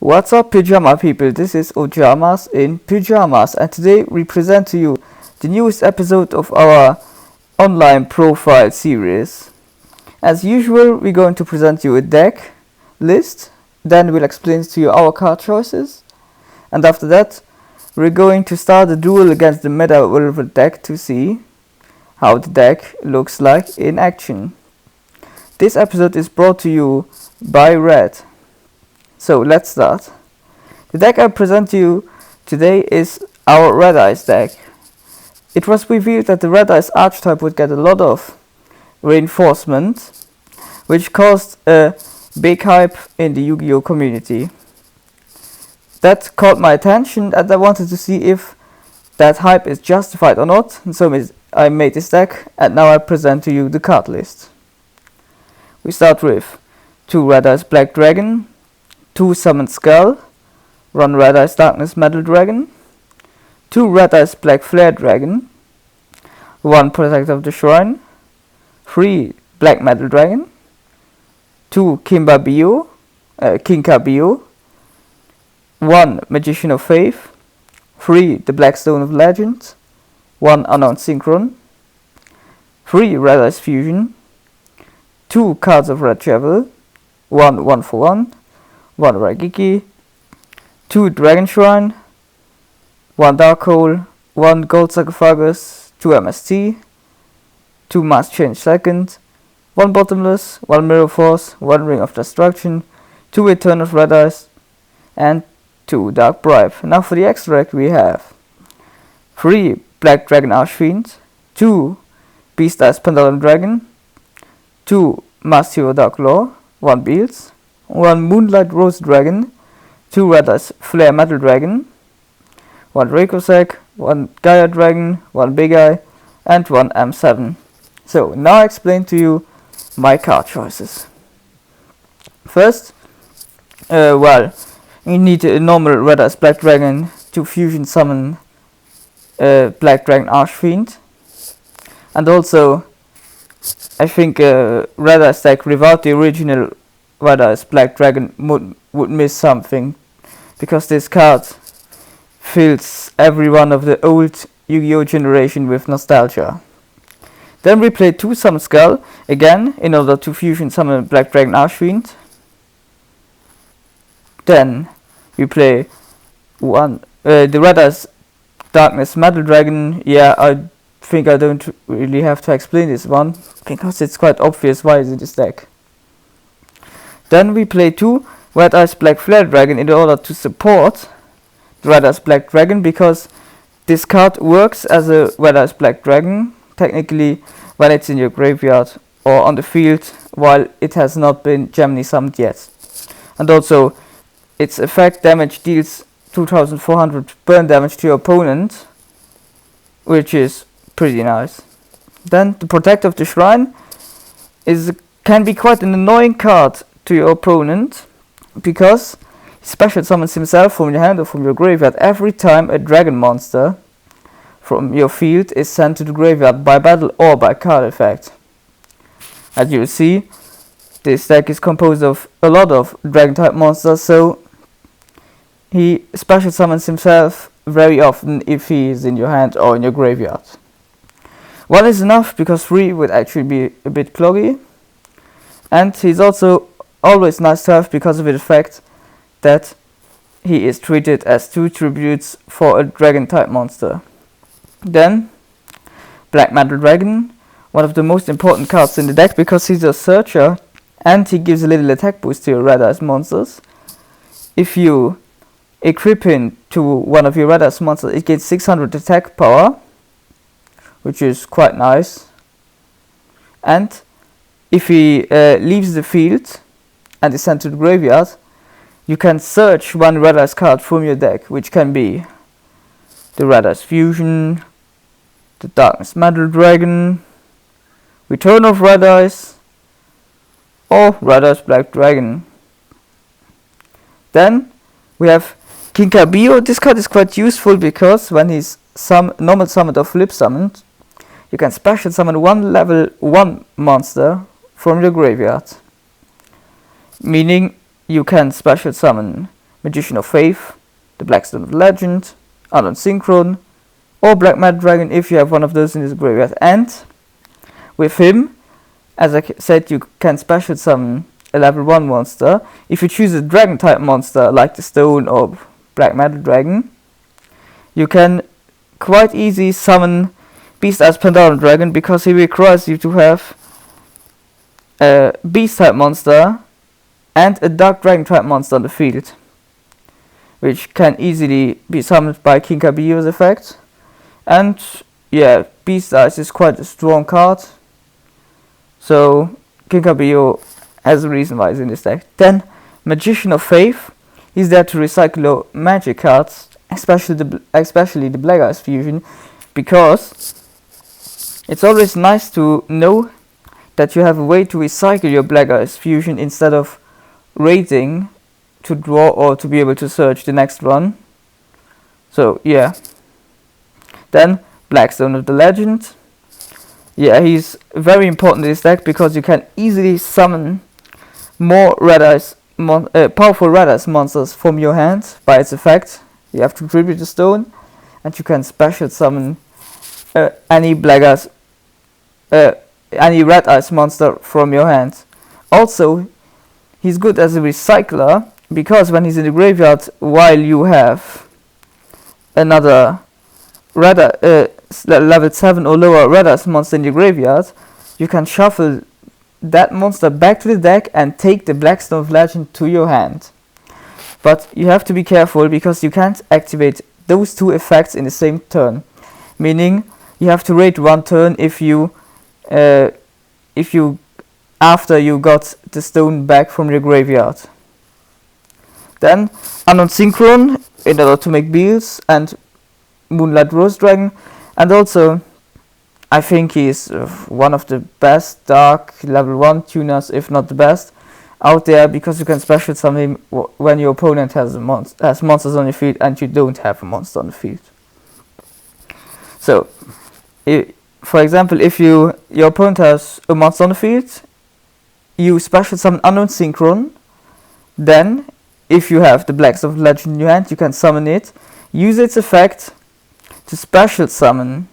What's up, Pyjama people? This is Ojamas in Pyjamas, and today we present to you the newest episode of our online profile series. As usual, we're going to present you a deck list, then we'll explain to you our card choices, and after that, we're going to start a duel against the meta relevant deck to see how the deck looks like in action. This episode is brought to you by Red. So let's start. The deck I present to you today is our Red Eyes deck. It was revealed that the Red Eyes archetype would get a lot of reinforcement, which caused a big hype in the Yu-Gi-Oh community. That caught my attention and I wanted to see if that hype is justified or not, and so I made this deck and now I present to you the card list. We start with 2 Red Eyes Black Dragon, 2 Summon Skull, 1 Red Eyes Darkness Metal Dragon, 2 Red Eyes Black Flare Dragon, 1 Protector of the Shrine, 3 Black Metal Dragon, 2 Kinkabio, 1 Magician of Faith, 3 The Black Stone of Legend, 1 Unknown Synchron, 3 Red Eyes Fusion, 2 Cards of Red Travel, 1 1-for-1, 1 Raigeki, 2 Dragon Shrine, 1 Dark Hole, 1 Gold Sarcophagus, 2 MST, 2 Mass Change Second, 1 Bottomless, 1 Mirror Force, 1 Ring of Destruction, 2 Return of Red Eyes, and 2 Dark Bribe. Now for the extract we have 3 Black Dragon Archfiend, 2 Beast Eyes Pendulum Dragon, 2 Masked Hero Dark Law, 1 Beals, 1 Moonlight Rose Dragon, 2 Red Eyes Flare Metal Dragon, 1 Rayquaza, 1 Gaia Dragon, 1 Big Eye, and 1 M7. So now I explain to you my card choices. First, you need a normal Red Eyes Black Dragon to fusion summon Black Dragon Archfiend, and also I think Red Eyes deck without the original Red Eyes Black Dragon would miss something, because this card fills every one of the old Yu-Gi-Oh generation with nostalgia. Then we play 2 Summon Skull, again in order to fusion summon Black Dragon Archfiend. Then we play the Red Eyes Darkness Metal Dragon. Yeah, I think I don't really have to explain this one, because it's quite obvious why it's in this deck. Then we play 2 Red Eyes Black Flare Dragon in order to support the Red Eyes Black Dragon, because this card works as a Red Eyes Black Dragon, technically when it's in your graveyard or on the field, while it has not been Gemini summoned yet. And also, its effect damage deals 2400 burn damage to your opponent, which is pretty nice. Then the Protector of the Shrine can be quite an annoying card to your opponent, because he special summons himself from your hand or from your graveyard every time a dragon monster from your field is sent to the graveyard by battle or by card effect. As you see, this deck is composed of a lot of dragon type monsters, so he special summons himself very often if he is in your hand or in your graveyard. 1 is enough, because 3 would actually be a bit cloggy, and he's also always nice to have because of the fact that he is treated as 2 tributes for a dragon type monster. Then Black Metal Dragon, one of the most important cards in the deck, because he's a searcher and he gives a little attack boost to your Red Eyes monsters. If you equip him to one of your Red Eyes monsters, it gets 600 attack power, which is quite nice. And if he leaves the field and is sent to the graveyard, you can search 1 Red Eyes card from your deck, which can be the Red Eyes Fusion, the Darkness Metal Dragon, Return of Red Eyes, or Red Eyes Black Dragon. Then we have Kinkabio. This card is quite useful, because when he's normal summoned or flip summoned, you can special summon 1 level 1 monster from your graveyard, meaning you can special summon Magician of Faith, the Black Stone of the Legend, Unknown Synchron, or Black Metal Dragon if you have one of those in this graveyard. And with him, as I said, you can special summon a level 1 monster. If you choose a dragon type monster like the Stone or Black Metal Dragon, you can quite easily summon Beast as Pandaren Dragon, because he requires you to have a Beast type monster and a Dark Dragon type monster on the field, which can easily be summoned by King Kabiyo's effect. And yeah, Beast Eyes is quite a strong card, so King Kabiyo has a reason why he's in this deck. Then Magician of Faith, he's there to recycle your magic cards, especially the Black Eyes fusion, because it's always nice to know that you have a way to recycle your Black Eyes fusion instead of waiting to draw or to be able to search the next one. So yeah. Then Black Stone of the Legend. Yeah, he's very important in this deck because you can easily summon more powerful Red Eyes monsters from your hand by its effect. You have to tribute the stone, and you can special summon any Red Eyes monster from your hand. Also, he's good as a recycler, because when he's in the graveyard while you have another level 7 or lower Red Eyes monster in the graveyard, you can shuffle that monster back to the deck and take the Black Stone of Legend to your hand. But you have to be careful, because you can't activate those two effects in the same turn, meaning you have to wait one turn if you after you got the stone back from your graveyard. Then Unknown Synchron in order to make Beals, and Moonlight Rose Dragon, and also I think he's one of the best dark level 1 tuners, if not the best, out there, because you can special summon him when your opponent has monsters on your field and you don't have a monster on the field. So, for example, if your opponent has a monster on the field, you special summon Unknown Synchron. Then, if you have the Black Stone of the Legend in your hand, you can summon it, use its effect to special summon,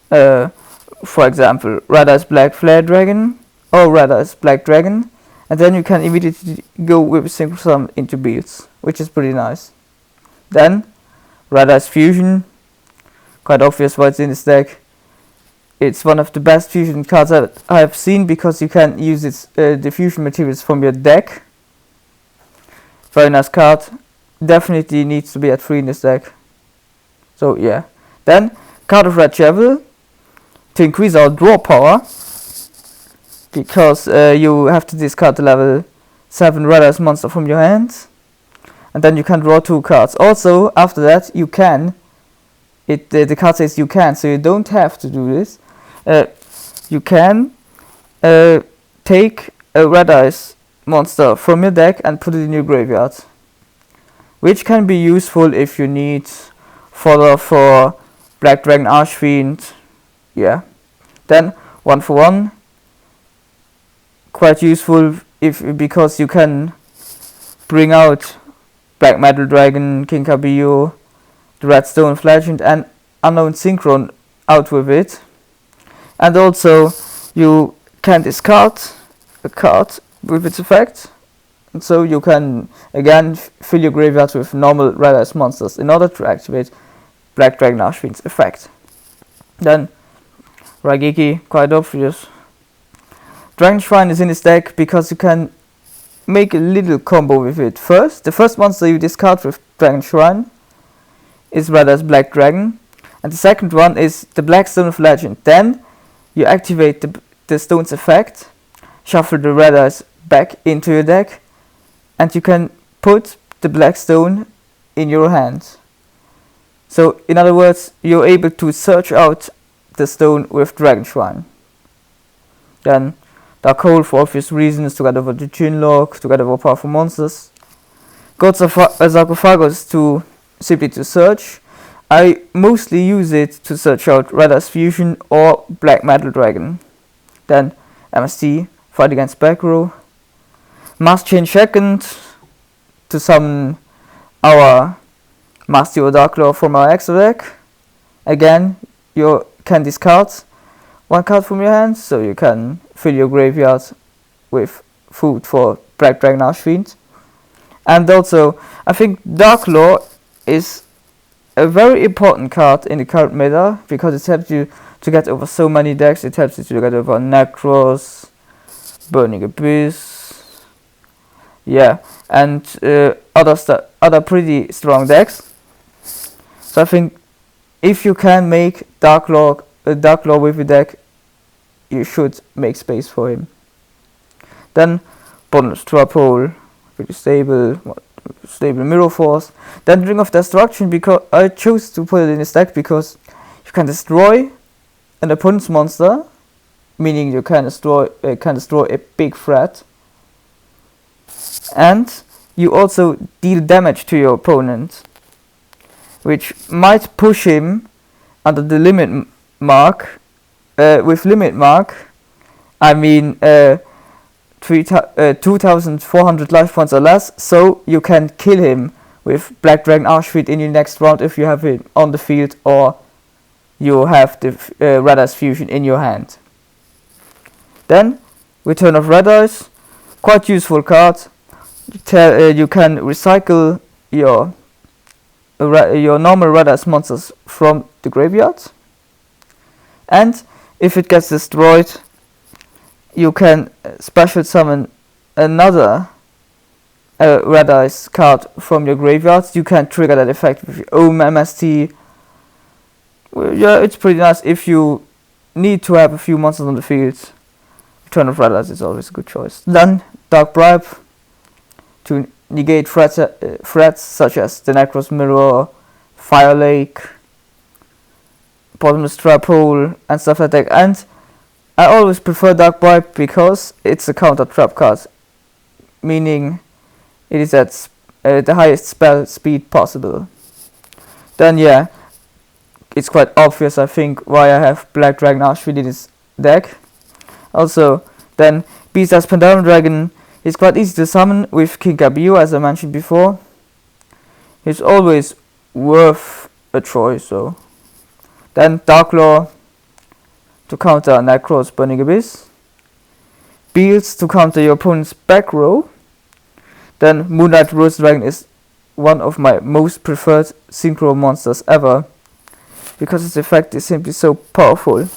for example, Red Eyes Black Flare Dragon or Red Eyes Black Dragon, and then you can immediately go with a synchro summon into Beals, which is pretty nice. Then Red Eyes Fusion, quite obvious why it's in this deck. It's one of the best fusion cards that I have seen, because you can use the fusion materials from your deck. Very nice card, definitely needs to be at 3 in this deck. So yeah. Then Card of Red Javel, to increase our draw power, because you have to discard the level 7 Red Eyes monster from your hand, and then you can draw 2 cards. Also, after that, you can, the card says you can, so you don't have to do this. You can take a Red Eyes monster from your deck and put it in your graveyard, which can be useful if you need fodder for Black Dragon Archfiend. Yeah. Then 1 for 1, quite useful because you can bring out Black Metal Dragon, King Kabiyo, the Red Stone of Legend, and Unknown Synchron out with it. And also you can discard a card with its effect, and so you can again fill your graveyard with normal Red Eyes monsters in order to activate Black Dragon Archfiend's effect. Then Raigeki, quite obvious. Dragon Shrine is in this deck because you can make a little combo with it. The first monster you discard with Dragon Shrine is Red Eyes Black Dragon, and the second one is the Black Stone of Legend. Then you activate the stone's effect, shuffle the Red Eyes back into your deck, and you can put the Black Stone in your hand. So in other words, you're able to search out the stone with Dragon Shrine. Then Dark Hole, for obvious reasons, together with the Chinlock, together with powerful monsters. Gods of Sarcophagus simply to search. I mostly use it to search out Red Eyes Fusion or Black Metal Dragon. Then MST, Fight Against Back Row. Mass Chain Second, to summon our Master Dark Lord from our extra deck. Again, you can discard one card from your hand, so you can fill your graveyard with food for Black Dragon Archfiend. And also, I think Dark Lord is a very important card in the current meta, because it helps you to get over so many decks. It helps you to get over Necros, Burning Abyss, yeah, and other pretty strong decks. So I think if you can make Dark Lord with your deck, you should make space for him. Then Banlist Trapole, pretty stable Mirror Force. Then Ring of Destruction, because I chose to put it in this deck because you can destroy an opponent's monster, meaning you can destroy a big threat, and you also deal damage to your opponent, which might push him under the limit mark. With limit mark, I mean 2,400 life points or less, so you can kill him with Black Dragon Archfiend in your next round if you have it on the field or you have the Red Eyes Fusion in your hand. Then Return of Red Eyes, quite useful card. You can recycle your normal Red Eyes monsters from the graveyard, and if it gets destroyed, you can special summon another Red Eyes card from your graveyard. You can trigger that effect with your own MST. Well, yeah, it's pretty nice if you need to have a few monsters on the field. Return of Red Eyes is always a good choice. Then Dark Bribe, to negate threats such as the Necros Mirror, Fire Lake, Bottomless Trap Hole, and stuff like that. And I always prefer Dark Bribe because it's a counter trap card, meaning it is at the highest spell speed possible. Then yeah, it's quite obvious I think why I have Black Dragon Archfiend in this deck. Also, then Beast as Pandaren Dragon is quite easy to summon with King Gabiu, as I mentioned before. He's always worth a choice. So then Dark Lord to counter Necros Burning Abyss, Beals to counter your opponent's back row. Then Moonlight Rose Dragon is one of my most preferred synchro monsters ever, because its effect is simply so powerful.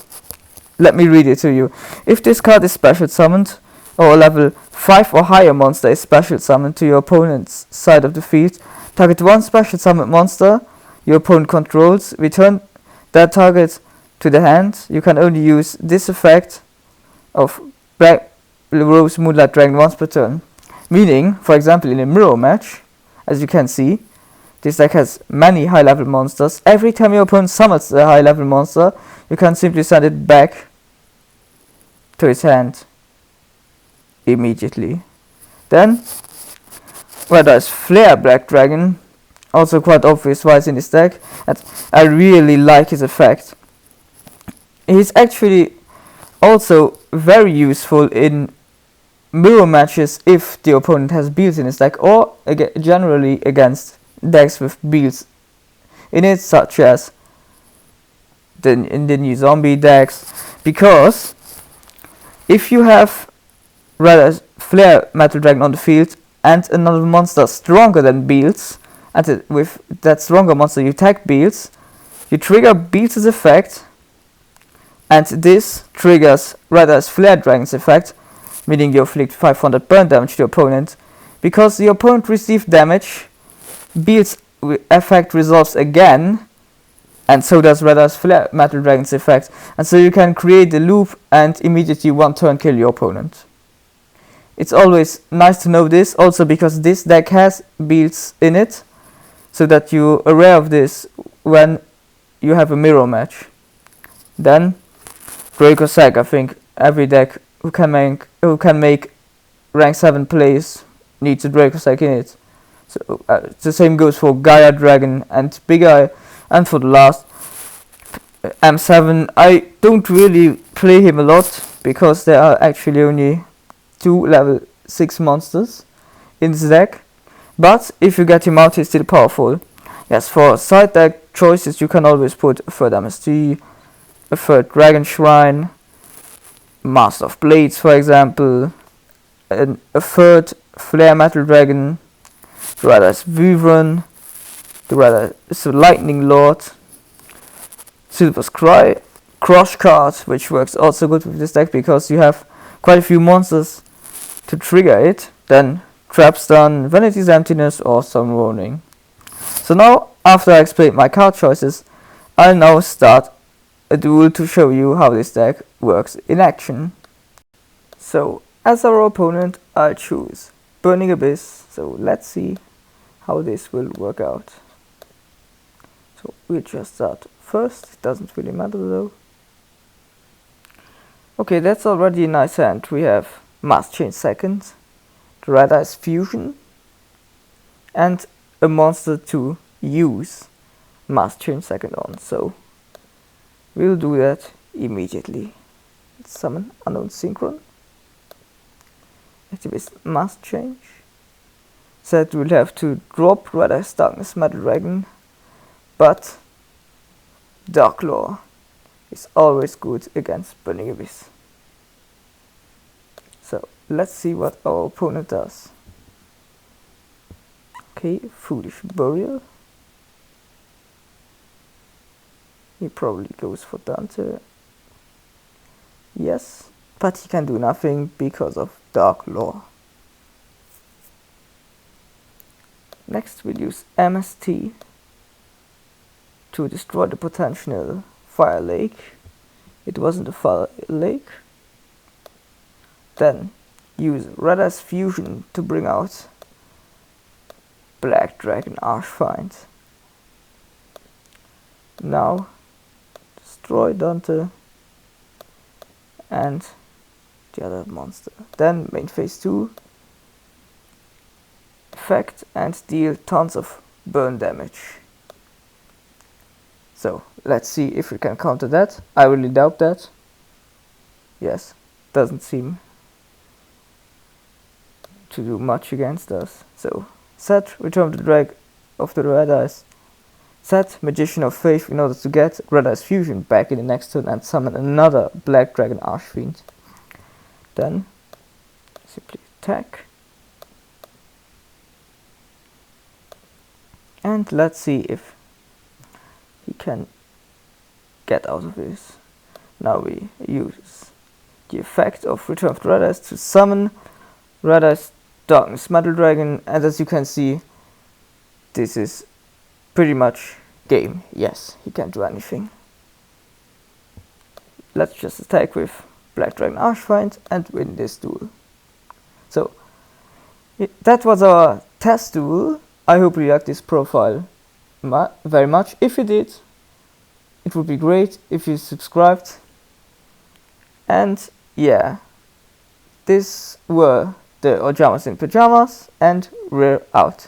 Let me read it to you. If this card is special summoned, or a level 5 or higher monster is special summoned to your opponent's side of the field, target one special summoned monster your opponent controls, return that target to the hand. You can only use this effect of Black Rose Moonlight Dragon once per turn. Meaning, for example, in a mirror match, as you can see, this deck has many high level monsters. Every time your opponent summons a high level monster, you can simply send it back to his hand immediately. Then Red Eyes Flare Black Dragon, also quite obvious why it's in this deck, and I really like his effect. He's actually also very useful in mirror matches if the opponent has Beals in his deck, or generally against decks with Beals in it, such as in the new zombie decks, because if you have Red Eyes Flare Metal Dragon on the field and another monster stronger than Beals, and with that stronger monster you tag Beals, you trigger Beals' effect, and this triggers Red Eyes Flare Dragon's effect, meaning you inflict 500 burn damage to your opponent. Because the opponent received damage, Beals' effect resolves again, and so does Red Eyes Flare Metal Dragon's effect, and so you can create the loop and immediately one turn kill your opponent. It's always nice to know this, also because this deck has Beals in it, so that you're aware of this when you have a mirror match. Then Draco Sack, I think every deck who can make rank 7 plays needs a Draco Sack in it. So the same goes for Gaia Dragon and Big Eye, and for the last M7. I don't really play him a lot because there are actually only 2 level 6 monsters in this deck, But if you get him out, he's still powerful. Yes, for side deck choices, you can always put a third MST, a third Dragon Shrine, Master of Blades, for example, and a third Flare Metal Dragon, the rather is Wyvern, the rather is a Lightning Lord, Silver's Cry, Crush card, which works also good with this deck because you have quite a few monsters to trigger it, then Trap Stun, Vanity's Emptiness, or Sun Warning. So now, after I explained my card choices, I'll now start a duel to show you how this deck works in action. So, as our opponent, I'll choose Burning Abyss, so let's see how this will work out. So, we'll just start first, it doesn't really matter though. Okay, that's already a nice hand. We have Mass Change second, the Red Eyes Fusion, and a monster to use Mass Change second on, so we'll do that immediately. Let's summon Unknown Synchron, activate Mass Change. Said we'll have to drop Red Eyes Darkness Metal Dragon, but Dark Law is always good against Burning Abyss. So let's see what our opponent does. Okay, Foolish Burial. He probably goes for Dante. Yes, but he can do nothing because of Dark Law. Next we'll use MST to destroy the potential Fire Lake. It wasn't a Fire Lake. Then use Red Eyes Fusion to bring out Black Dragon Archfiend. Now destroy Dante and the other monster. Then main phase 2 effect and deal tons of burn damage. So let's see if we can counter that. I really doubt that. Yes, doesn't seem to do much against us. So set Return of the Drag of the Red Eyes. Set Magician of Faith in order to get Red Eyes Fusion back in the next turn and summon another Black Dragon Archfiend. Then simply attack. And let's see if he can get out of this. Now we use the effect of Return of the Red Eyes to summon Red Eyes Darkness Metal Dragon, and as you can see, this is pretty much game. Yes, he can't do anything. Let's just attack with Black Dragon Archfiend and win this duel. So, that was our test duel. I hope you liked this profile very much. If you did, it would be great if you subscribed. And yeah, these were the Ojamas in Pyjamas, and we're out.